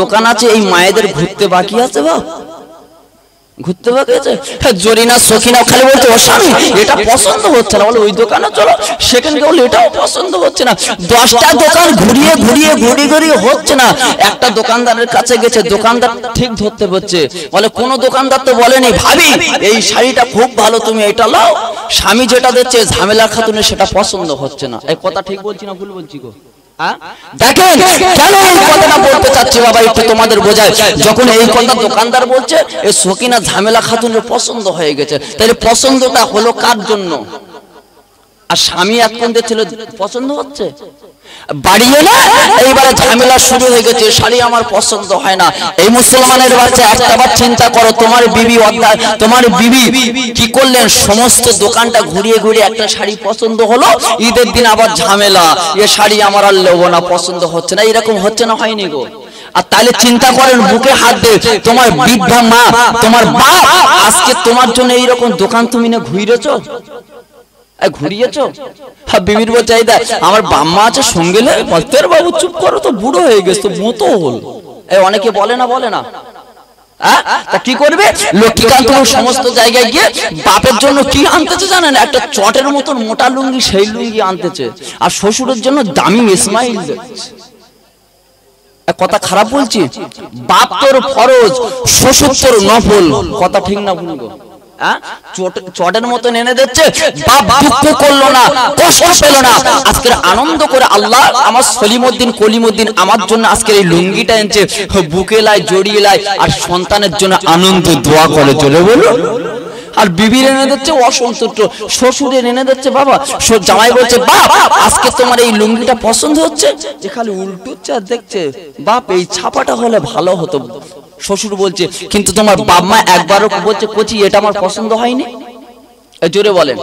দোকান আছে এই মায়েদের ঘুরতে বাকি আছে বাপ, ঘুরতে বাকি আছে। জরিনা সখিনা খালি বলছে ও স্বামী এটা পছন্দ হচ্ছে না, বলে ওই দোকানে চলো, সেখানে বলে এটাও পছন্দ হচ্ছে না। 10টা দোকান ঘুরিয়ে ঘুরিয়ে ঘুরিয়ে ঘুরিয়ে হচ্ছে না। একটা দোকানদারের কাছে গেছে, দোকানদার ঠিক ধরতে পারছে, বলে কোন দোকানদার তো বলেনি ভাবি এই শাড়িটা খুব ভালো তুমি এটা লাও, স্বামী যেটা দিচ্ছে ঝামেলা খাতুনের সেটা পছন্দ হচ্ছে না। এই কথা ঠিক বলছি না ভুল বলছি গো? দেখেন কেন এই কথাটা বলতে চাচ্ছি বাবা, একটু তোমাদের বোঝায়। যখন এই কথা দোকানদার বলছে এই সকিনা ঝামেলা খাতুনের পছন্দ হয়ে গেছে, তাহলে পছন্দটা হলো কার জন্য? আর স্বামী এখন ছিল পছন্দ হচ্ছে বাড়িয়ে না, এইবারে ঝামেলা শুরু হয়ে গেছে, শাড়ি আমার পছন্দ হয় না। এই মুসলমানের বাচ্চা একটাবার চিন্তা করো, তোমার বিবি অর্থাৎ তোমার বিবি কি করলেন, সমস্ত দোকানটা ঘুরিয়ে ঘুরিয়ে একটা শাড়ি পছন্দ হলো, ঈদের দিন আবার ঝামেলা, এ শাড়ি আমার আর নেবো না, পছন্দ হচ্ছে না, এরকম হচ্ছে না হয়নি গো? আর তাহলে চিন্তা করেন, বুকে হাত দে, তোমার বৃদ্ধা মা তোমার বাপ আজকে তোমার জন্য এইরকম দোকান তুমি না ঘুরিয়েছো, ঘুরিয়েছো। বিবির বলছে এই দেখ আমার বাম্মা আছে সঙ্গে, বাবু চুপ করো তো, বুড়ো হয়ে গেছে মতো হল। অনেকে বলে না বলে না, তা কি করবে? লক্ষ্মীকান্ত সমস্ত জায়গায় গিয়ে বাপের জন্য কি আনতেছে জানেন? একটা চটের মতন মোটা লুঙ্গি, সেই লুঙ্গি আনতেছে, আর শ্বশুরের জন্য দামি ইসমাইল। কথা খারাপ বলছি? বাপ তোর ফরজ, শ্বশুর তোর নফল, কথা ঠিক না ভুল গো? চটের মতন এনে দিচ্ছে, বাপ দুঃখ করলো না, কষ্ট পেল না, আজকের আনন্দ করে আল্লাহ আমার সলিমউদ্দিন কলিমউদ্দিন আমার জন্য আজকের এই লুঙ্গিটা এনেছে, বুকে লাই জড়িয়ে লাই, আর সন্তানের জন্য আনন্দ দোয়া করে চলে বলো। আর বিবির এনে দিচ্ছে অসন্তুষ্ট, শ্বশুরের এনে দিচ্ছে বাবা, জামাই বলছে বাপ আজকে তোমার এই লুঙ্গিটা পছন্দ হচ্ছে, যে খালি উল্টুচ্ছে আর দেখছে, বাপ এই ছাপাটা হলে ভালো হতো। শ্বশুর বলছে কিন্তু তোমার বাপ মা একবারও বলছে কচি এটা আমার পছন্দ হয়নি? জোরে বলেন।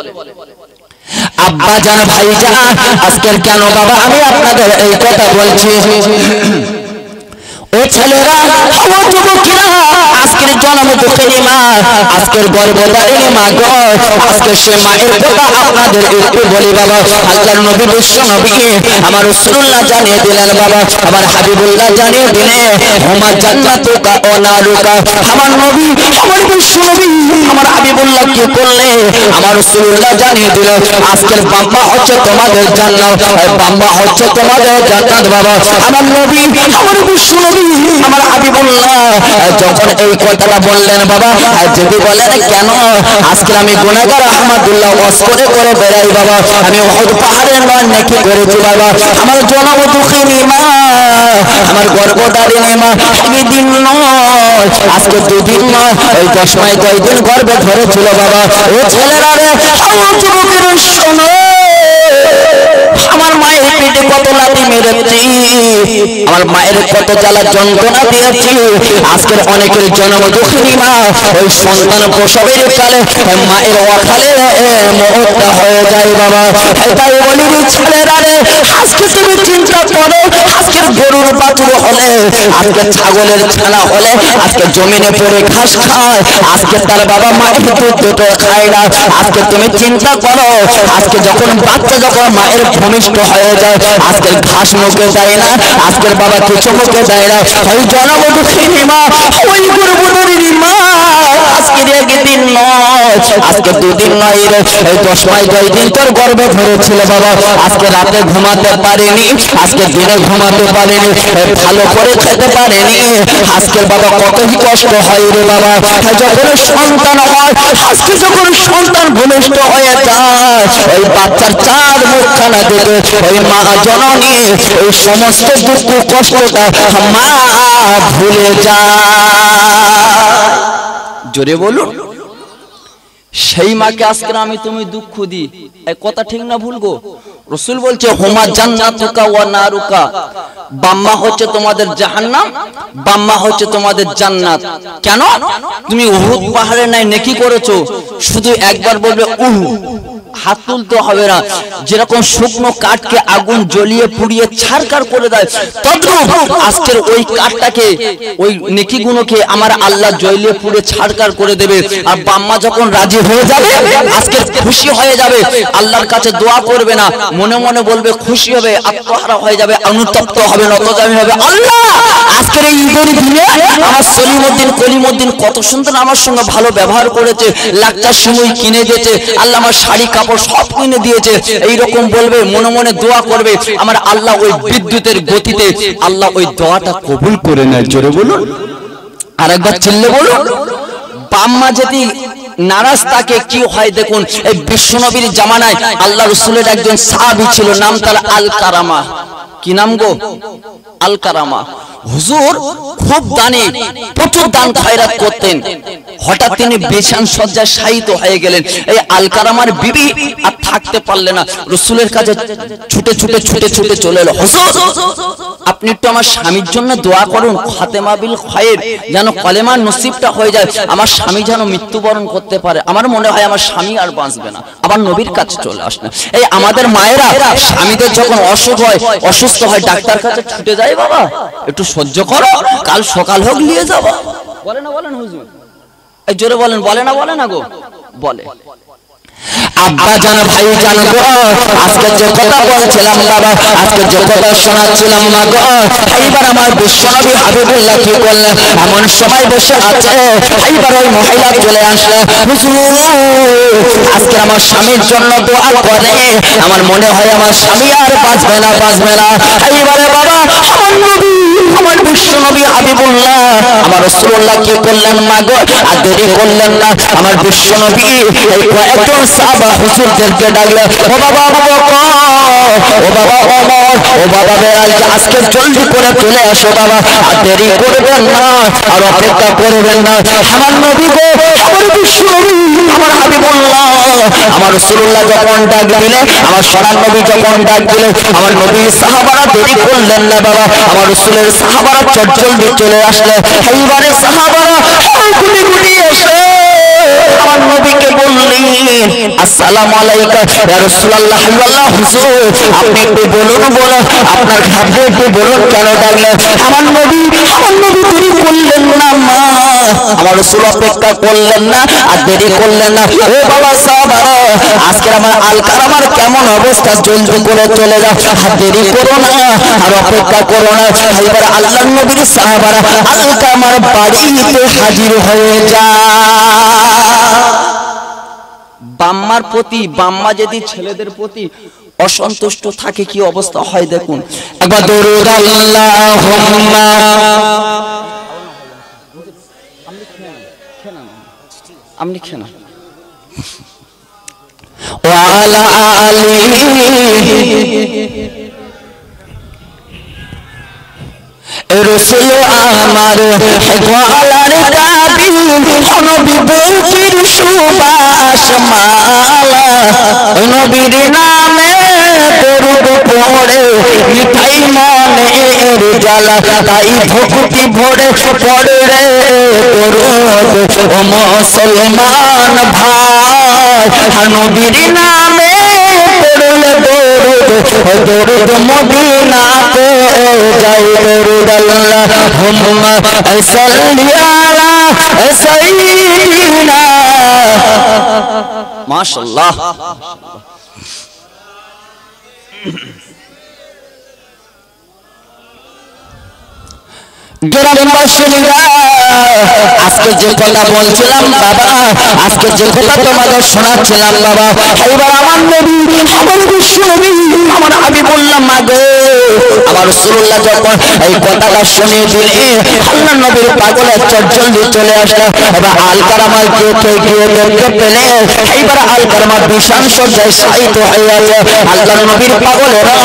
আব্বা জান ভাই জান আজকের কেন বাবা আমি আপনাদের এই কথা বলছি, ও ছেলেরা ও যুবকেরা, আজকের জন্ম দুঃখিনী মা, আজকের গর্ভধারিণী মা গো, আজকে সে মায়ের কথা আপনাদের একটু বলি বাবা। আল্লাহর নবী বিশ্ব নবীকে আমার রাসূলুল্লাহ জানিয়ে দিলেন বাবা, আমার হাবিবুল্লাহ জানিয়ে দিলেন হুমা জান্নাতুকা ওয়া নারুকা। আমার নবী আমার বিশ্ব নবী আমার হাবিবুল্লাহ কি করলে আমার রাসূলুল্লাহ জানিয়ে দিলেন আজকের বাম্মা হচ্ছে তোমাদের জান্নাত, বাম্মা হচ্ছে তোমাদের জান্নাত বাবা। আমার নবী আমার বিশ্ব নবী আমার হাবিবুল্লাহ যখন এই কথাটা বললেন বাবা, যদি বলেন কেন আজকে আমি গুনাহগার আহমদুল্লাহ ওয়াজ করে করে বেড়াই বাবা, আমি উহুদ পাহাড়ের নয় নেকি করেছি বাবা, আমার জনম দুঃখিনী মা আমার গর্ভধারিণী মা আমি দিন নয় আজকে 2 দিন নয় এই 10 মাস 2 দিন গর্ভে ধরেছিল বাবা। ও ছেলেরা রে ও যুবকেরা শোনো, আমার মায়ের পেটে কত লাথি মেরেছি, আমার মায়ের কত জ্বালা যন্ত্রণা দিয়েছি। আজকের অনেকের জন্ম দুঃখিনী মা ওই সন্তান প্রসবের কালে মায়ের অকালে মরতে হয়ে যায় বাবা। তাই বলি ছেলেরা রে আজকে তুমি চিন্তা করো, আজকের গরুর বাছুর হলে, আজকে ছাগলের ছানা হলে, আজকে জমিনে পড়ে ঘাস খায়, আজকে তার বাবা মায়ের দুধ দুটো খায় না। আজকে তুমি চিন্তা করো, আজকে যখন বাচ্চা যখন মায়ের ভূমিষ্ঠ হয়ে যায়, আজকের ঘাস মুখে দেয় না, আজকের বাবা কিছু মুখে দেয় না। ওই জনম দুঃখিনী মা ওই গর্ভধারিণী মা আজকের একদিন নয় আজকে 2 দিন নয় এই 10 মাস 2 দিন তোর গর্ভে ধরেছিল বাবা। আজকে রাতে ঘুমাতে পারেনি, আজকে দিনে ঘুমাতে পারেনি, ভালো করে খেতে পারেনি, আজকের বাবা কতই কষ্ট হয় রে বাবা। যখন সন্তান হয়, আজকে যখন সন্তান ভূমিষ্ঠ হয়ে যায়, ওই বাচ্চার 4 মুখখানা দেখে ওই মা জননী ওই সমস্ত দুঃখ কষ্টটা মা ভুলে যায়। জোরে বলুন। সেই মাকে আজকে আমি তুমি দুঃখ দিই, এই কথা ঠিক না ভুল গো? রাসূল বলছে হুমা জান্নাতুকা ওয়া নারুকা, বাম্মা হচ্ছে তোমাদের জাহান্নাম, বাম্মা হচ্ছে তোমাদের জান্নাত। কেন? তুমি উহুদ পাহাড়ে নাই নেকি করেছো, শুধু একবার বলবে উহু, হাত তুলতে হবে না। যেরকম শুকনো কাঠকে আগুন জ্বলিয়ে পুড়িয়ে ছারখার করে দেয়, তদ্রূপ আজকের ওই কাঠটাকে ওই নেকিগুলোকে আমার আল্লাহ জ্বলিয়ে পুড়ে ছারখার করে দেবে। আর বাম্মা যখন রাজি হয়ে যাবে, আজকে খুশি হয়ে যাবে, আল্লাহর কাছে দোয়া করবে না, মনে মনে বলবে খুশি হবে, আত্মহারা হয়ে যাবে, অনুতপ্ত হবে, নতজামি হবে, আল্লাহ আজকের এই ঈদের দিনে আমার সলিমউদ্দিন কলিমউদ্দিন কত সুন্দর আমার সঙ্গে ভালো ব্যবহার করেছে, লাখটা সময় কিনে দিয়েছে, আল্লাহ আমার শাড়ি কাপড় সব কিনে দিয়েছে। এইরকম বলবে, মনে মনে দোয়া করবে, আমার আল্লাহ ওই বিদ্যুতের গতিতে আল্লাহ ওই দোয়াটা কবুল করে নেয়। জোরে বলুন, আরেকবার চিল্লে বলুন। বাম্মা যদি নারাজ তাকে কি হয় দেখুন। এই বিশ্বনবীর জামানায় আল্লাহ রাসূলের একজন সাহাবী ছিল, নাম তার আল কারামা। কি নাম গো? আল কারামা। হুজুর খুব দানি, প্রচুর দান খয়রাত করতেন। হঠাৎ তিনি বিছান সজ্জায় শায়িত হয়ে গেলেন। এই আল কারামার বিবি আর থাকতে পারলে না, রাসূলের কাছে ছুটে ছুটে ছুটে ছুটে চলে এলো। হুজুর আপনি একটু আমার স্বামীর জন্য দোয়া করুন, খাতেমা বিল খায়র, যেন কলেমার নসিবটা হয়ে যায়, আমার স্বামী যেন মৃত্যুবরণ করতে পারে। আমার মনে হয় আমার স্বামী আর বাঁচবে না, আবার নবীর কাছে চলে আসবে। এই আমাদের মায়েরা স্বামীদের যখন অসুখ হয়, অসুস্থ হয়, ডাক্তার কাছে ছুটে যায়, বাবা একটু সহ্য করো, কাল সকাল হোক নিয়ে যাবো। বলে না বলেন হুজুর? এই জোরে বলেন, বলে না বলে না গো? বলে। আব্বা জান, ভাই জান গো, আজকে যে কথা বলছিলাম বাবা, আজকে যে কথা শোনাচ্ছিলাম মা গো, এইবার আমার বিশ্বনবী হাবিবুল্লাহ কি করলেন, এমন সময় বসে আছে, এইবার ওই মহিলা চলে আসলে, হুজুর আজকে আমার স্বামীর জন্য দোয়া করে, আমার মনে হয় আমার স্বামী আর বাঁচবে না, বাঁচবে না। এইবারে বাবা আমার নবী, আমার বিশ্বনবী হাবিবুল্লাহ, আমার রাসূলুল্লাহ কি করলেন মা গো, আর দেরি করলেন না। আমার বিশ্বনবী এই কয়েকজন সাহাবা হুজুরদেরকে ডাকলেন, ও বাবা আবু বকর, ও বাবা ওমর, ও বাবা বেলাল, আজকে জলদি করে চলে আসো বাবা, আর দেরি করবেন না, আর অপেক্ষা করবেন না। আমার নবী গো, আমার বিশ্বনবী, আমার হাবিবুল্লাহ, আমার রাসূলুল্লাহ যখন ডাক দিলে, আমার সোনার নবী যখন ডাক দিলে, আমার নবীর সাহাবারা দেরি করলেন না বাবা, আমার রাসূলের সাহাবারা চটজলদি চলে আসলে। এইবারে সাহাবারা গুটি গুটি এসে আমার নবীকে বললেন, আসসালামু আলাইকা ইয়া রাসূলুল্লাহ, আল্লাহ হুজুর আপনি একটু বলুন, বলুন আপনার ঘাটে একটু বলুন কেন ডাকলেন। আমার নবী দেরি করলেন না মা, আমার রাসূল অপেক্ষা করলেন না, আর দেরি করলেন না। ও বাবা সাহাবারা, আজকে আমার আল কারামার কেমন অবস্থা, জলদি করে চলে যাও, আর দেরি করো না, আর অপেক্ষা করো না। এবার আল্লাহর নবীর সাহাবারা আল কারামার বাড়িতে হাজির হয়ে যায়। বাম্মার প্রতি, বাম্মা যদি ছেলেদের প্রতি অসন্তুষ্ট থাকে কি অবস্থা হয় দেখুন। একবার দরুদ আল্লাহুম্মা, আমনি খেনা ওয়া আলা আলিহি রাসূল আমার গলার দাবি, নবী বুকের সুবাস মালা, নবীর নামে দরুদ পড়ে মিঠাই মনের জ্বালা, তাই ভক্তি ভরে পড়ে রে দরুদ ও মুসলমান ভাই, নবীর নামে পড়লে দরুদ, দরুদ মদিনাতে যাই, দরুদ আল্লাহুম্মা সাল্লি আলা সাইয়্যিদিনা। মাশাআল্লাহ। গ্রামবাসীরা, আজকে যে কথা বলছিলাম বাবা, আজকে যে কথা তোমাদের শোনাচ্ছিলাম বাবা, এবার আমার নবী, আমার বিশ্বনবী, আমার হাবিবুল্লাহ মা গো, আমার রাসূলুল্লাহ যখন এই কথাটা শুনিয়ে দিলে, আল্লাহর নবীর পাগলের চটজলদি চলে আসলো। এবার আল কারামার গিয়ে দেখতে পেলে, এইবার আল কারামার বিশাল সজ্জায় শায়িত হয়ে আছে। আল্লাহর নবীর পাগলেরা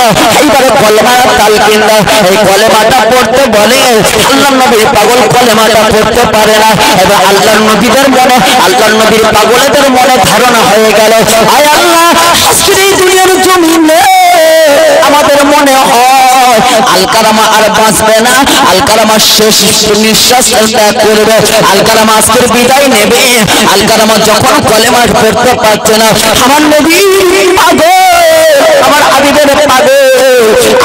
এইবারে কলেমা তালকিন দেয়, এই কলেমাটা পড়তে বলে, আল্লাহর নবীর পাগল কলেমাটা পড়তে পারে না। এবার আল্লাহর নবীদের মনে, আল্লাহর নবীর পাগলেদের মনে ধারণা হয়ে গেল, আয় আল্লাহ আজকের এই দুনিয়ার জমিনে আমাদের মনে হয় আল কারামা আর বাঁচবে না, আল কারামা শেষ নিঃশ্বাস ত্যাগ করবে, আল কারামা আজকের বিদায় নেবে। আল কারামা যখন কলেমা পড়তে পারছে না, আমার নবী পাগল, আমার হাবিবের পাগল,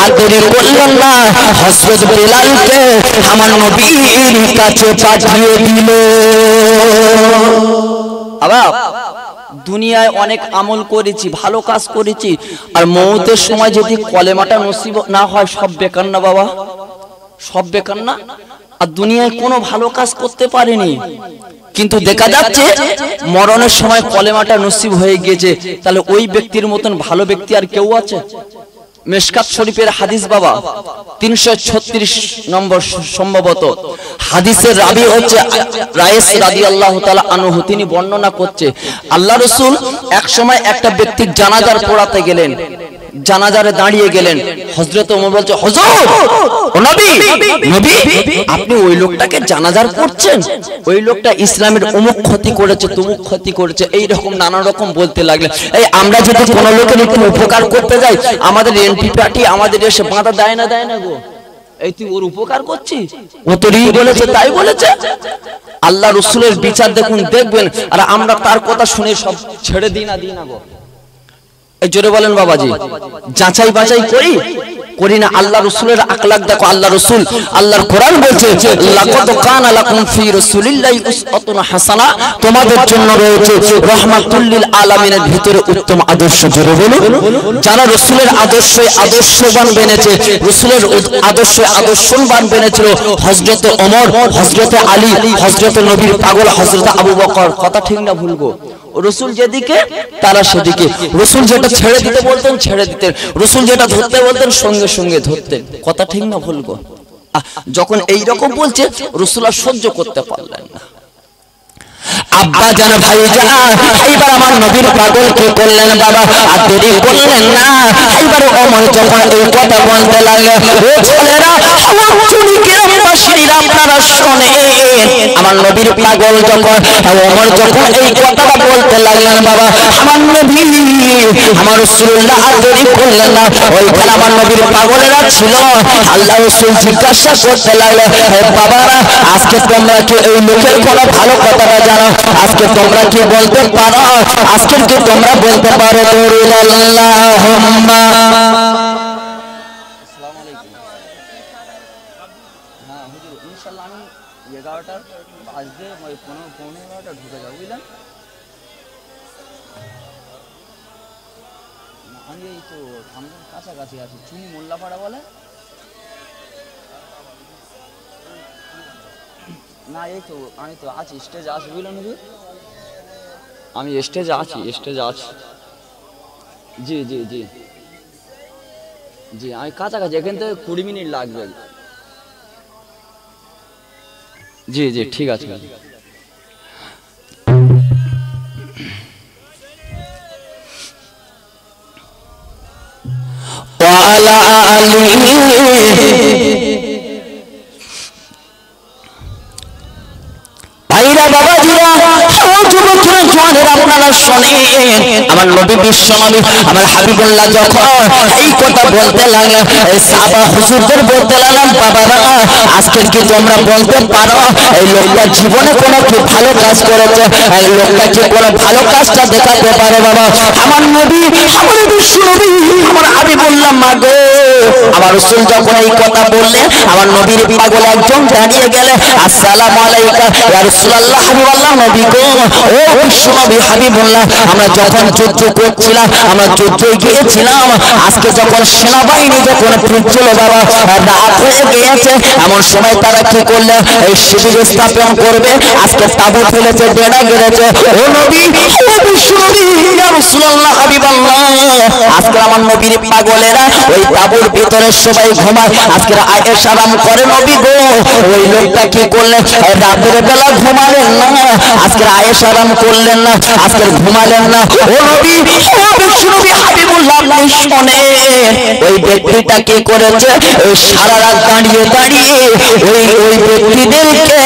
আর দেরি করলেন না, হযরত বিলালকে আমার নবীর কাছে পাঠিয়ে দিল। আবার দুনিয়ায় অনেক আমল করেছি, ভালো কাজ করেছি, আর মওতের সময় যদি কলেমাটা নসিব না হয় সব বেকার না বাবা? সব বেকার না? আর দুনিয়ায় কোনো ভালো কাজ করতে পারেনি, কিন্তু দেখা যাচ্ছে মরণের সময় কলেমাটা নসিব হয়ে গিয়েছে। তাহলে ওই ব্যক্তির মতন ভালো ব্যক্তি আর কেউ আছে? মিশকাত শরীফের হাদিস বাবা 336 নম্বর সম্ভবত হাদিসের রাবি হচ্ছে রায়েস রাদিয়াল্লাহু তাআলা আনহু। তিনি বর্ণনা করছে আল্লাহ রাসূল এক সময় একটা ব্যক্তির জানাজার পড়াতে গেলেন, জানাজারে দাঁড়িয়ে গেলেন। হযরত ওমর বলছে, হুজুর ও নবী, নবী আপনি ওই লোকটাকে জানাজার পড়ছেন, ওই লোকটা ইসলামের অমুক ক্ষতি করেছে, তমুক ক্ষতি করেছে, এই রকম নানা রকম বলতে লাগলেন। এই আমরা যদি কোনো লোকের একটু উপকার করতে যাই, আমাদের এমপি পার্টি আমাদের এসে বাধা দেয় না, দেয় না গো, এই তুই ওর উপকার করছিস, ও তোরই বলেছে তাই বলেছে। আল্লাহ রাসূলের বিচার দেখুন, দেখবেন, আর আমরা তার কথা শুনে সব ছেড়ে দিই না গো। জোরে বলেন বাবাজি, যাচাই বাছাই করি না। আল্লাহ রাসূলের আখলাক দেখো। আল্লাহ রাসূল, আল্লাহর কোরআন বলছে লাকাদ কানা লাকুম ফি রাসূলিল্লাহি উসওয়াতুন হাসানাহ, তোমাদের জন্য রয়েছে রাহমাতুল লিল আলামিনের ভিতরে উত্তম আদর্শ। জোরে বলুন, যারা রাসূলের আদর্শে আদর্শবান বেনেছে, রাসূলের আদর্শে আদর্শবান বেনেছিল হযরত ওমর, হযরত আলী, হযরত নবীর পাগল হযরত আবু বকর। কথা ঠিক না ভুল গো? রাসূল যেদিকে তারা সেদিকে। রাসূল যেটা ছেড়ে দিতে বলতেন ছেড়ে দিতেন, রাসূল যেটা ধরতে বলতেন সঙ্গে সঙ্গে ধরতেন। কথা ঠিক না ভুল গো? যখন এই রকম বলছে রাসূল আর সহ্য করতে পারলেন না। আব্বা জান, ভাই জান, এইবার আমার নবীর পাগল কি করলেন বাবা, আর দেরি করলেন না। এইবার ওমর যখন এই কথা বলতে লাগলেন, ও ছেলেরা, আমার চুরি গ্রামবাসীরা আপনারা শোনেন, আমার নবীর পাগল যখন ওমর যখন এই কথাটা বলতে লাগলেন বাবা, আমার নবী আমার রাসূলুল্লাহ আর দেরি করলেন না। ওইখানে আমার নবীর পাগলেরা ছিল। আল্লাহ রাসূল জিজ্ঞাসা করতে লাগলেন, বাবারা আজকে তোমরা কি এই লোকের কোনো ভালো কথাটা জানো? আজকে তোমরা কি বলতে পারো? আজকে কি তোমরা বলতে পারো? দরুদ আল্লাহুম্মা। আসসালামু আলাইকুম। হ্যাঁ হুজুর, ইনশাআল্লাহ আমি 11টা বাজতে 15-11টা ঢুকে যাব, বুঝলেন? আমি এই তো সামনে কাছাকাছি আছি, চুনি মোল্লাপাড়া বলে না। এই তো আমি তো আছি, স্টেজে আছি, বুঝলেন হুজুর? আমি স্টেজে আছি। জি জি জি জি, আমি কাছাকাছি, এখান থেকে 20 মিনিট লাগবে। জি জি ঠিক আছে। ওয়ালা আলী ভাইরা বাবাজিরা, যুবকরা জওয়ানেরা আপনারা শোনেন, আমার নবী বিশ্ব নবী আমার হাবিবুল্লাহ যখন এই কথা বলতে লাগলেন, এই সাহাবা হুজুরদের বলতে লাগলেন, বাবারা আজকে কি তোমরা বলতে পারো এই লোকটা জীবনে কোনো কি ভালো কাজ করেছে? এই লোকটা কি কোনো ভালো কাজটা দেখাতে পারে? বাবা আমার নবী, আমার বিশ্ব নবী আমার হাবিবুল্লাহ মাগো, আমার রাসূল যখন এই কথা বললেন, আমার নবীর পাগল একজন দাঁড়িয়ে গেলেন, আসসালামু আলাইকা ইয়া রাসূলুল্লাহ, হাবিবাল্লাহ নবী গো, ও বিশ্ব নবী হাবিবুল্লাহ, আমরা যখন যুদ্ধ করছিলাম, আমরা যুদ্ধে গিয়েছিলাম, আজকে যখন সেনাবাহিনী যখন ফিরছিল বাবা, রাত হয়ে গিয়েছে, এমন সময় তারা কি করলে এই শিবির স্থাপন করবে, আজকে তাবু ফেলেছে, বেড়া গেড়েছে। ও নবী, ও বিশ্ব নবী ইয়া রাসূলুল্লাহ হাবিবাল্লাহ, আজকে আমার নবীর পাগলেরা ওই তাবুর ভিতরে সবাই ঘুমায়, আজকে আয়েশা আরাম করে নবী গো, ওই লোকটা কি করলেন রাতের বেলা ঘুমালেন না, আজকে আয়েশা আরাম করলেন না, আজকে ঘুমালেন না। ও নবী, ও বিশ্ব নবী হাবিবুল্লাহ, আপনি শোনেন ওই ব্যক্তিটা কি করেছে, ওই সারা রাত দাঁড়িয়ে দাঁড়িয়ে ওই ব্যক্তিদেরকে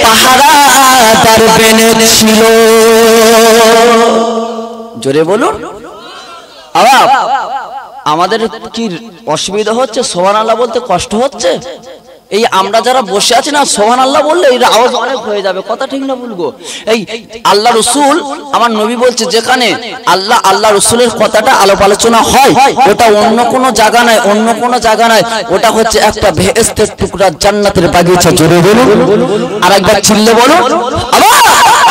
পাহারাদার বেনেছিল। জোরে বলুন। আমাদের কি অসুবিধা হচ্ছে? সুবহানাল্লাহ বলতে কষ্ট হচ্ছে? এই আমরা যারা বসে আছি না, সুবহানাল্লাহ বললে এর আওয়াজ অনেক হয়ে যাবে। কথা ঠিক না বলবো? এই আল্লাহ রাসূল আমার নবী বলছে, যেখানে আল্লাহ রাসূলের কথাটা আলাপ আলোচনা হয়, ওটা অন্য কোনো জায়গা নয়, অন্য কোনো জায়গা নয়, ওটা হচ্ছে একটা বেহেশতের টুকরা, জান্নাতের বাগিচা। জোরে বলুন, আর একবার চিল্লে বলুন। আবার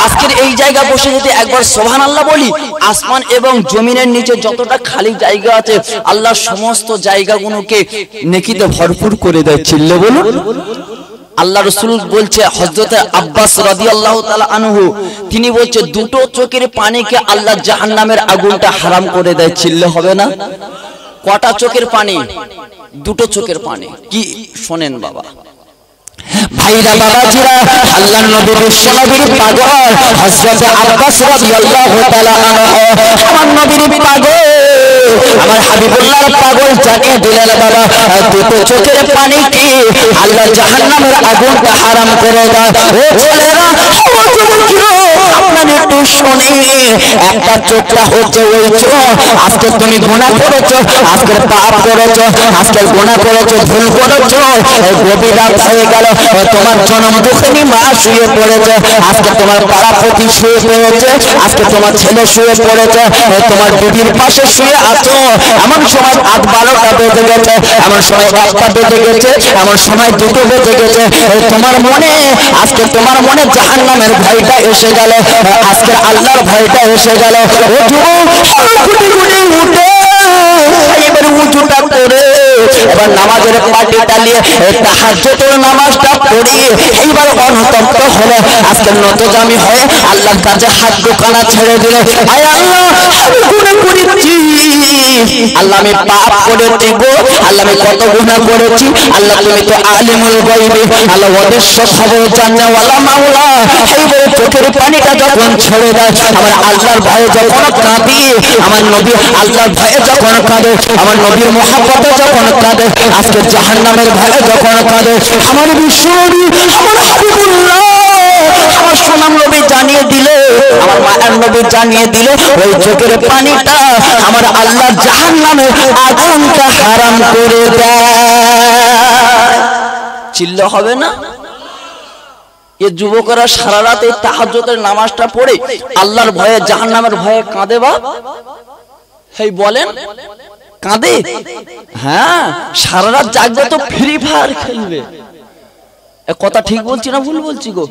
আজকের এই জায়গা বসে যদি একবার সুবহানাল্লাহ বলি, আসমান এবং জমিনের নিচে যতটা খালি জায়গা আছে আল্লাহ সমস্ত জায়গাগুলোকে নেকিতে ভরপুর করে দেয়। চিল্লে বলুন। আল্লাহ রাসূল বলছে, হযরত আব্বাস রাদিয়াল্লাহু তাআলা আনহু তিনি বলছে দুটো চোখের পানিকে আল্লাহ জাহান্নামের আগুনটা হারাম করে দেয়। চিল্লে হবে না? কটা চোখের পানি? দুটো চোখের পানি। কি শোনেন বাবা ভাইরা বাবাজিরা, আল্লাহর নবী বিশ্বনবীর পাগল হযরত আব্বাস রাদিয়াল্লাহু তাআলা আনহু, আমার নবীর পাগল, আমার হাবিবুল্লাহর পাগল যাকে দিলেন বাবা, দুটো চোখের পানি কি আল্লাহ জাহান্নামের আগুনটা হারাম করে দেয়। ও ছেলেরা, ও যুবকেরা, আপনারা একটু শুনে, একটা চোখটা হচ্ছে ওই চোখ, আজকে তুমি গুনাহ করেছো, আজকে পাপ করেছো, আজকে গুনাহ করেছো, ভুল করেছো, এই গভীর রাত হয়ে গেল, তোমার জনম দুঃখিনী মা শুয়ে পড়েছে, আজকে তোমার পাড়াপতি শুয়ে পড়েছে, আজকে তোমার ছেলে শুয়ে পড়েছে, তোমার বিবির পাশে শুয়ে আছো, এমন সময় 8-12টা বেজে গেছে, এমন সময় 1টা বেজে গেছে, এমন সময় 2টো বেজে গেছে, তোমার মনে আজকে তোমার মনে জাহান্নামের ভয়টা এসে গেল, আজকে আল্লাহর ভয়টা এসে গেল। ও যুবক, উঠে এবার উঁচুটা করে এবার নামাজের পাটি চালিয়ে তাহাজ্জুদের নামাজটা পড়ি, এইবার অনুতপ্ত হলো, আজকে নতজামি হয়ে আল্লাহর কাছে হাত দুখানা ছেড়ে দিল। আয় আল্লাহ, আমি গুনাহ করেছি, আল্লাহ আমি পাপ করেছি গো, আল্লাহ আমি কত গুনাহ করেছি, আল্লাহ তুমি তো আলিমুল গায়বি, আল্লাহ অদৃশ্য খবর জানেওয়ালা মাওলা। এইবার চোখের পানিটা যখন ছেড়ে দেয়, আমার আল্লাহর ভয়ে যখন কাঁদি, আমার নবী আল্লাহর ভয়ে যখন কাঁদে, আমার নবীর মহব্বতে যখন কাঁদে, আজকে জাহান্নামের ভয়ে যখন কাঁদে, আমার বিশ্বনবী, আমার হাবিবুল্লাহ, আমার সোনাম নবী জানিয়ে দিলে, আমার মায়ের নবী জানিয়ে দিলে, ওই চোখের পানিটা আমার আল্লাহ জাহান্নামের আগুনটা হারাম করে দেয়। চিল্লা হবে না? এ যুবকরা সারা রাত এই তাহাজ্জুদের নামাজটা পড়ে আল্লাহর ভয়ে জাহান্নামের ভয়ে কাঁদে বা এই বলেন কাঁদে? হ্যাঁ, সারা রাত জাগবে তো ফ্রি ফায়ার খেলবে। কথা ঠিক বলছি না ভুল বলছি গো?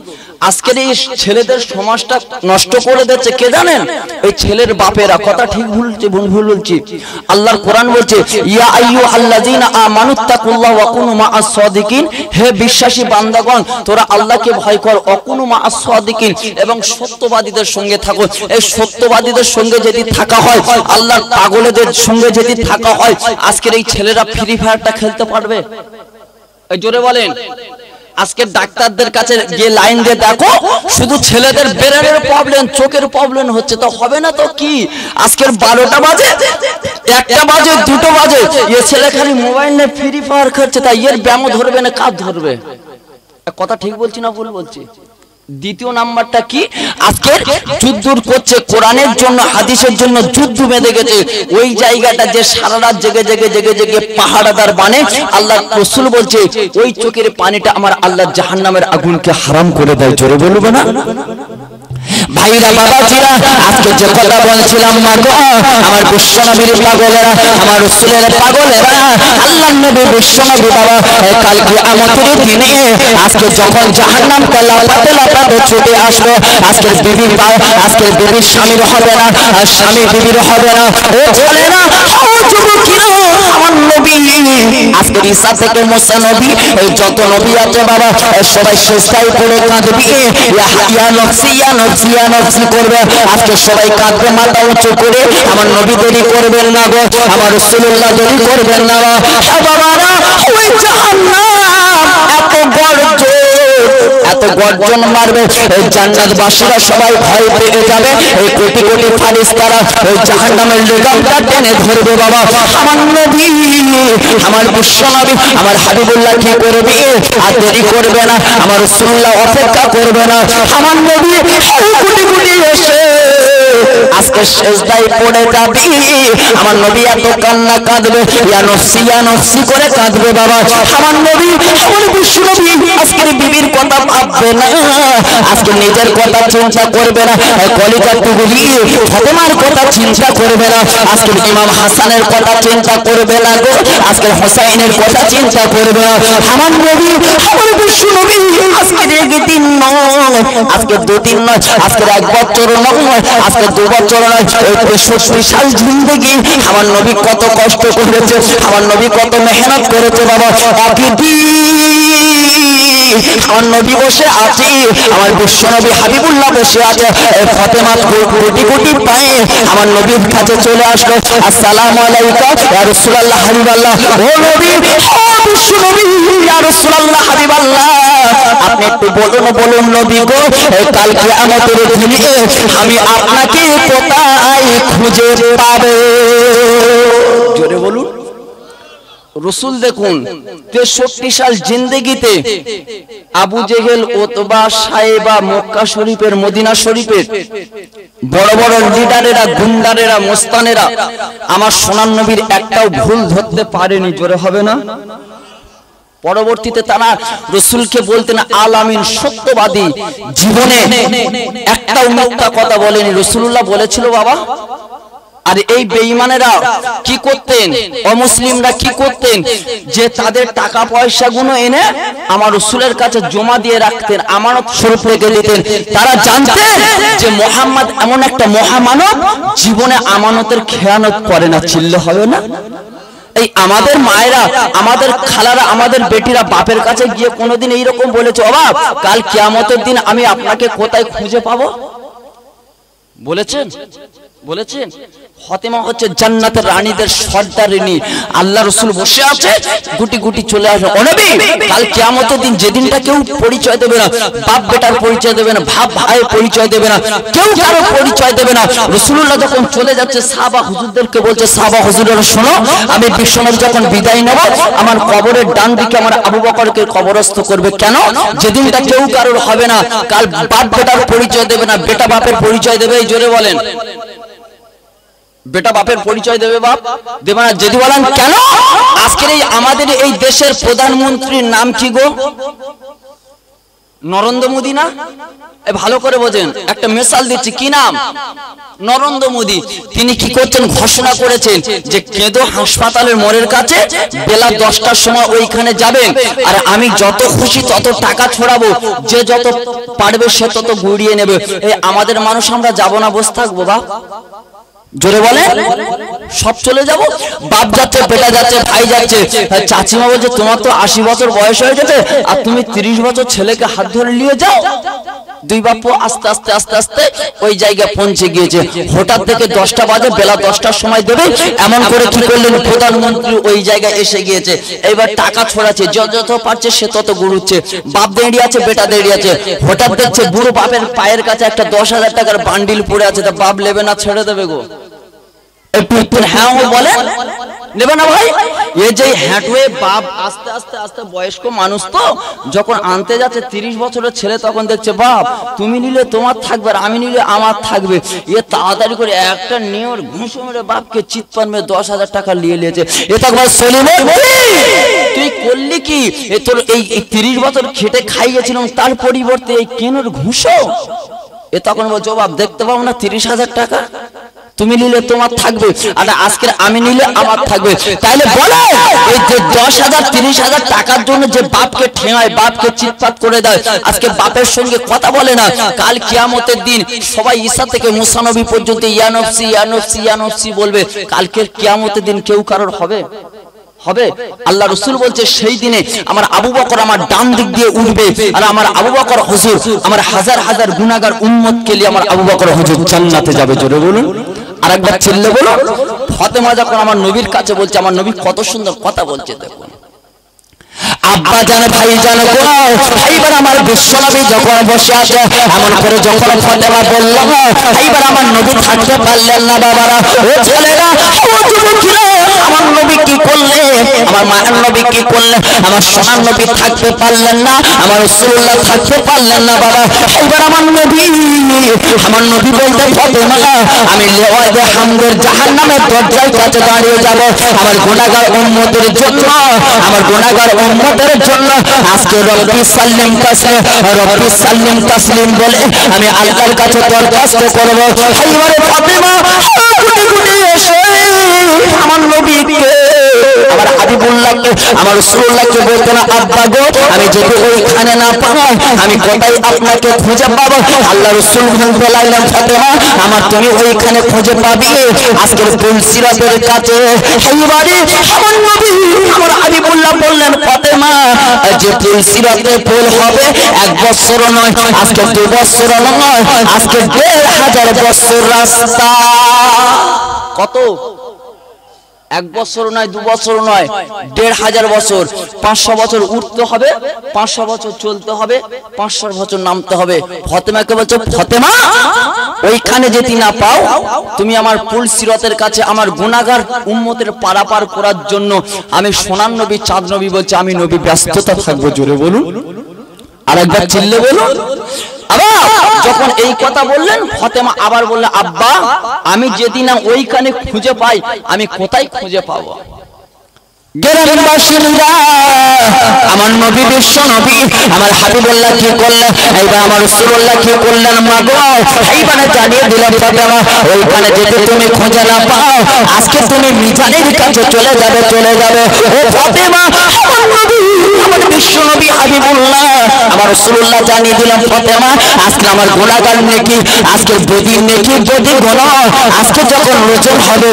আজকের এই ছেলেদের সমাজটা নষ্ট করে দিচ্ছে কে জানেন? এই ছেলের বাপেরা। কথা ঠিক ভুল বলছি? আল্লাহর কোরআন বলছে, ইয়া আইয়ুহাল্লাযীনা আমানুত্তাকুল্লাহ ওয়া কুনু মাআস সাদিকিন, হে বিশ্বাসী বান্দাগণ তোরা আল্লাহকে ভয় কর, ওয়া কুনু মাআস সাদিকিন, এবং সত্যবাদীদের সঙ্গে থাকো। এই সত্যবাদীদের সঙ্গে যদি থাকা হয়, আল্লাহর পাগলেদের সঙ্গে যদি থাকা হয়, আজকের এই ছেলেরা ফ্রি ফায়ারটা খেলতে পারবে? এই জোরে বলেন। আজকে ডাক্তারদের কাছে গিয়ে লাইন দিয়ে দেখো, শুধু ছেলেদের ব্রেনের প্রবলেম, চোখের প্রবলেম হচ্ছে, তো হবে না তো কি? আজকের 12টা বাজে, 1টা বাজে, 2টো বাজে, এ ছেলে খালি মোবাইল নিয়ে ফ্রি ফায়ার খেলছে, তাই এর ব্যায়াম ধরবে না কাজ ধরবে? কথা ঠিক বলছি না ভুল বলছি? দ্বিতীয় নাম্বারটা কি? আজকে যুদ্ধ করছে কোরআনের জন্য, হাদিসের জন্য যুদ্ধ বেঁধে গেছে, ওই জায়গাটা যে সারা রাত জেগে জেগে জেগে জেগে পাহাড়াদার বানে, আল্লাহ রাসূল বলছে ওই চোখের পানিটা আমার আল্লাহ জাহান্নামের আগুনকে হারাম করে দেয়। জোরে বলবো না? ভাইরা বাবাজিরা, আজকে যে কথা বলছিলাম মা গো, আমার বিশ্বনবীর পাগলেরা, আমার রাসূলের পাগলেরা, আল্লাহর নবী বিশ্বনবী বাবা, কাল কিয়ামতের দিনে আজকে যখন জাহান্নামটা লাফাতে লাফাতে ছুটে আসবে, আজকের বিবির স্বামীর হবে না, আর স্বামী বিবির হবে না। ও ছেলেরা, ও যুবকেরা, আমার নবী আজকে ঈসা থেকে মুসা নবী, এই যত নবী আছে বাবা, সবাই সিজদায় পড়ে কাঁদবে, ইয়া নফসি ইয়া নফসি ইয়া নফসি করবে। আজকে সবাই কাঁদবে মাথা উঁচু করে। আমার নবী দেরি করবেন না গো, আমার রাসূলুল্লাহ দেরি করবেন না। বাবারা, ওই জাহান্নাম এত গর্জন মারবে, এই জান্নাতবাসীরা সবাই ভয় পেয়ে যাবে, এই কোটি কোটি ফারিস্তারা ওই জাহান্নামের লেগামটা টেনে ধরবে বাবা। আমার নবী, আমার বিশ্বনবী, আমার হাবিবুল্লাহ কি করবে? আর দেরি করবে না, আমার রাসূলুল্লাহ অপেক্ষা করবে না। আমার নবী কোটি কোটি এসে আজকে সিজদায় পড়ে যাবে, আমার নবী এত কান্না কাঁদবে, ইয়া নফসি ইয়া নফসি করে কাঁদবে বাবা। আমার নবী, আমার বিশ্বনবী আজকের বিবির কথা ভাববে না, আজকে নিজের কথা চিন্তা করবে না, কলিজার টুকরি ফাতেমার কথা চিন্তা করবে না, আজকে ইমাম হাসানের কথা চিন্তা করবে না গো, আজকে হোসেনের কথা চিন্তা করবে না। আমার নবী, আমার বিশ্বনবী আজকে একদিন নয়, আজকে 2-3 নয়, আজকে 1 বছর নয়, আজকে 2 বছর নয়, 65 সাল জিন্দেগি আমার নবী কত কষ্ট করেছে, আমার নবী কত মেহনত করেছে বাবা। আমার নবী বসে আছে, আমার বিশ্ব নবী হাবিবুল্লাহ বসে আছে, ফাতেমা কোটি কোটি পায়ে আমার নবীর কাছে চলে আসলো, আসসালামু আলাইকা ইয়া রাসূলুল্লাহ হাবিবাল্লাহ। ও নবী, ও বিশ্ব নবী ইয়া রাসূলুল্লাহ হাবিবাল্লাহ, আপনি একটু বলুন নবী গো, কাল কিয়ামতের দিনে আমি আপনাকে কোথায় খুঁজে পাবো? জোরে বলুন। রসুল দেখুন 63 সাল জিন্দেগিতে আবু জেহেল, ওতবা, সাইবা, মক্কা শরীফের, মদিনা শরীফের বড় বড় লিডারেরা, গুন্ডারেরা, মোস্তানেরা আমার সোনার নবীর একটাও ভুল ধরতে পারেনি। জোরে হবে না? পরবর্তীতে তারা রসুলকে বলতেন আল আমিন, সত্যবাদী, জীবনে একটাও মিথ্যা কথা বলেনি। রসুলুল্লাহ বলেছিল বাবা। আর এই বেঈমানেরা কি করতেন, অমুসলিমরা কি করতেন, যে তাদের টাকা পয়সা গুলো এনে আমার রাসূলের কাছে জমা দিয়ে রাখতেন, আমানত স্বরূপ রেখে দিতেন। তারা জানতেন যে মুহাম্মদ এমন একটা মহামানব, জীবনে আমানতের খেয়ানত করে না। চিল্লে হবে না? এই আমাদের মায়েরা, আমাদের খালারা, আমাদের বেটিরা বাপের কাছে গিয়ে কোনোদিন এইরকম বলেছে, ও বাপ, কাল কিয়ামতের দিন আমি আপনাকে কোথায় খুঁজে পাবো? বলেছেন? বলেছেন? ফাতেমা হচ্ছে জান্নাতের রানীদের সর্দারিনী। আল্লাহ রাসূল বসে আছে, গুটি গুটি চলে আসে, ও নবী, কাল কিয়ামতের দিন যেদিনটা কেউ পরিচয় দেবে না, বাপ বেটার পরিচয় দেবে না, ভাই ভাইয়ের পরিচয় দেবে না, কেউ কারো পরিচয় দেবে না। রাসূলুল্লাহ যখন চলে যাচ্ছে সাহাবা হুজুরদেরকে বলছে, সাহাবা হুজুরেরা শোনো, আমি বিশ্বনবী যখন বিদায় নেব, আমার কবরের ডান দিকে আমার আবু বকরকে কবরস্থ করবে। কেন? যেদিনটা কেউ কারোর হবে না, কাল বাপ বেটার পরিচয় দেবে না, বেটা বাপের পরিচয় দেবে। এই জোরে বলেন, বেটা বাপের পরিচয় দেবে, বাপ দেবে না। যদি বলেন কেন? আজকের এই আমাদের এই দেশের প্রধানমন্ত্রীর নাম কি গো? নরেন্দ্র মোদী না? ভালো করে বোঝেন, একটা মিসাল দিচ্ছি, কি নাম? নরেন্দ্র মোদী। তিনি কি করছেন? ঘোষণা করেছেন যে কেঁদো হাসপাতালের মোড়ের কাছে বেলা 10টার সময় ওইখানে যাবেন, আর আমি যত খুশি তত টাকা ছড়াবো, যে যত পারবে সে তত গুড়িয়ে নেবে। এই আমাদের মানুষ আমরা যাবো না, বসে থাকবো? বাপ জোরে বলে, সব চলে যাব। বাপ যাচ্ছে, বেটা যাচ্ছে, ভাই যাচ্ছে, চাচিমা বলছে তোমার তো 80 বছর বয়স হয়ে গেছে, আর তুমি 30 বছর ছেলেকে হাত ধরে নিয়ে যাও। দুই বাপু আস্তে আস্তে আস্তে আস্তে ওই জায়গায় পৌঁছে গিয়েছে। হঠাৎ থেকে 10টা বাজে, বেলা 10টার সময় দেবে, এমন করে কি করলেন, প্রধানমন্ত্রী ওই জায়গায় এসে গিয়েছে। এবার টাকা ছড়াচ্ছে, যত পারছে সে তত গুড়ুচ্ছে। বাপ দাঁড়িয়ে আছে, বেটা দাঁড়িয়ে আছে। হঠাৎ দেখছে বুড়ো বাপের পায়ের কাছে একটা 10,000 টাকার বান্ডিল পড়ে আছে, তা বাপ নেবে না, ছেড়ে দেবে গো? হ্যাঁ বলে নেবে না ভাই? এই যে হ্যাটওয়ে বাপ আস্তে আস্তে আস্তে বয়স্ক মানুষ তো, যখন আনতে যাচ্ছে 30 বছরের ছেলে, তখন দেখছে বাপ তুমি নিলে তোমার থাকবে, আর আমি নিলে আমার থাকবে। এ তাড়াতাড়ি করে একটা নিয়র ঘুষো মেরে বাপকে চিৎপান মেরে 10,000 টাকা নিয়ে নিয়েছে। এ তখন সলিমে তুই করলি কি? এ তোর এই 30 বছর খেটে খাই গেছিলাম, তার পরিবর্তে এই কেনোর ঘুষো? এ তখন বলছো বাপ দেখতে পাবো না 30,000 টাকা? তুমি নিলে তোমার থাকবে, আর আজকে আমি নিলে আমার থাকবে। তাইলে বলো, এই যে 10,000 30,000 টাকার জন্য যে বাপকে ঠেঙায়, বাপকে চিৎপাত করে দেয়, আজকে বাপের সঙ্গে কথা বলে না, কাল কিয়ামতের দিন সবাই ঈসা থেকে মুসা নবী পর্যন্ত ইয়া নফসি ইয়া নফসি ইয়া নফসি বলবে। কালকের কিয়ামতের দিন কেউ কারোর হবে? হবে? আল্লাহ রাসূল বলছে সেই দিনে আমার আবু বকর আমার ডান দিক দিয়ে উঠবে, আর আমার আবু বকর হুজুর আমার হাজার হাজার গুনাহগার উম্মতকে নিয়ে আমার আবু বকর হুজুর জান্নাতে যাবে। জোরে বলুন, আরেকবার চিল্লে বলো। ফাতেমা যখন আমার নবীর কাছে বলছে, আমার নবী কত সুন্দর কথা বলছে দেখুন। আব্বা জান, ভাই জান গো, এইবার আমার বিশ্বনবী যখন বসে আছে, এমন করে যখন ফাতেমা বলল, এইবার আমার নবী থাকতে পারলেন না। বাবারা, ও ছেলেরা, ও যুবকেরা, আমার নবী কি করলে, আমার মায়ের নবী কি করলেন? আমার সোনার নবী থাকতে পারলেন না, আমার রাসূলুল্লাহ থাকতে পারলেন না। বাবা, এইবার আমার নবী বলতে, ফাতেমা আমি লেওয়ায়ে হামদের জাহান্নামের দরজার কাছে দাঁড়িয়ে যাব, আমার গুনাহগার উম্মতের জন্য, আমার গুনাহগার উম্মতের জন্য আজকে রব্বি সাল্লিম তাসলিম, রব্বি সাল্লিম তাসলিম বলে আমি আল্লাহর কাছে দরখাস্ত করব। এইবারে ফাতেমা গুটি গুটি এসে আমার নবীকে আমার হাবিবুল্লাহকে আমার রাসূলুল্লাহকে বলতো না আব্বা গো আমি যদি ওইখানে না পাই আমি কোথায় আপনাকে খুঁজে পাবো আল্লাহ রাসূল বললেন ফাতেমা আমার তুমি ওইখানে খুঁজে পাবে আজকের পুলসিরাতের কাছে এইবারে আমার নবী আমার হাবিবুল্লাহ বললেন ফাতেমা যে পুলসিরাতে পুল হবে 1 বছর নয় আজকে 2 বছর নয় আজকে 1500 বছর রাস্তা কত 1 বছর নয় 2 বছর নয় 1500 বছর 500 বছর উঠতে হবে 500 বছর চলতে হবে 500 বছর নামতে হবে ফাতেমাকে বলছো ফাতেমা ওইখানে যেতে না পাও তুমি আমার পুলসিরাতের কাছে আমার গুনাহগার উম্মতের পারাপার করার জন্য আমি সোনার নবী চাঁদ নবী বলছি আমি নবী ব্যস্ততা থাকবো জোরে বলুন আরেকবার চিল্লে বলুন আবার যখন এই কথা বললেন ফাতেমা আবার বললেন আব্বা আমি যেদিন না ওইখানে খুঁজে পাই আমি কোথায় খুঁজে পাবো গ্রামবাসীরা আমার নবী বিশ্ব নবী আমার হাবিবুল্লাহ কি করলেন এইবার আমার রাসূলুল্লাহ কি করলেন মা গো এইবারে জানিয়ে দিলেন ফাতেমা ওইখানে যেতে তুমি খুঁজে না পাও আজকে তুমি মিজানের কাছে চলে যাবে ও ফাতেমা আমার নবী আমার বিশ্ব নবী হাবিবুল্লাহ আমার রাসূলুল্লাহ জানিয়ে দিলেন ফাতেমা আজকে আমার গুনাহগার নেকি আজকে বদির নেকি বদি গুনাহ আজকে যখন রোজন হবে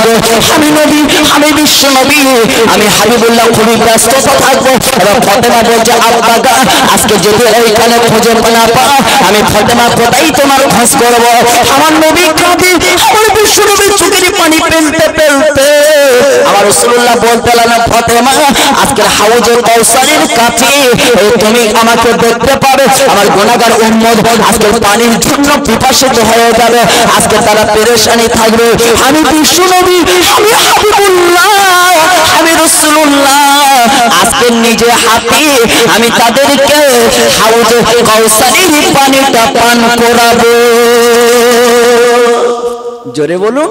আমি নবী আমি বিশ্ব নবী আমি হাবিবুল্লাহ খুবই ব্যস্ততা থাকবো এবং ফাতেমা বলছে আব্বা আজকে যদি ওইখানে খুঁজে না পাও আমি ফাতেমা কোথায় তোমার খোঁজ করবো আমার নবী কাঁদে আমার বিশ্ব নবী চোখের পানি ফেলতে আমার রাসূলুল্লাহ বলতে লাগলেন ফাতেমা আজকের হাউজুল কাউসারের কাছে তুমি আমাকে দেখতে পাবে আমার গুনাহগার উম্মত আজকে পানির জন্য পিপাসিত হয়ে যাবে আজকে তারা পেরেশানি থাকবে আমি বিশ্ব নবী আমি হাবিবুল্লাহ আমি রাসূলুল্লাহ আজকে নিজে হাতে আমি তাদেরকে হাউজে কাউসারের পানিটা পান করাবো জোরে বলুন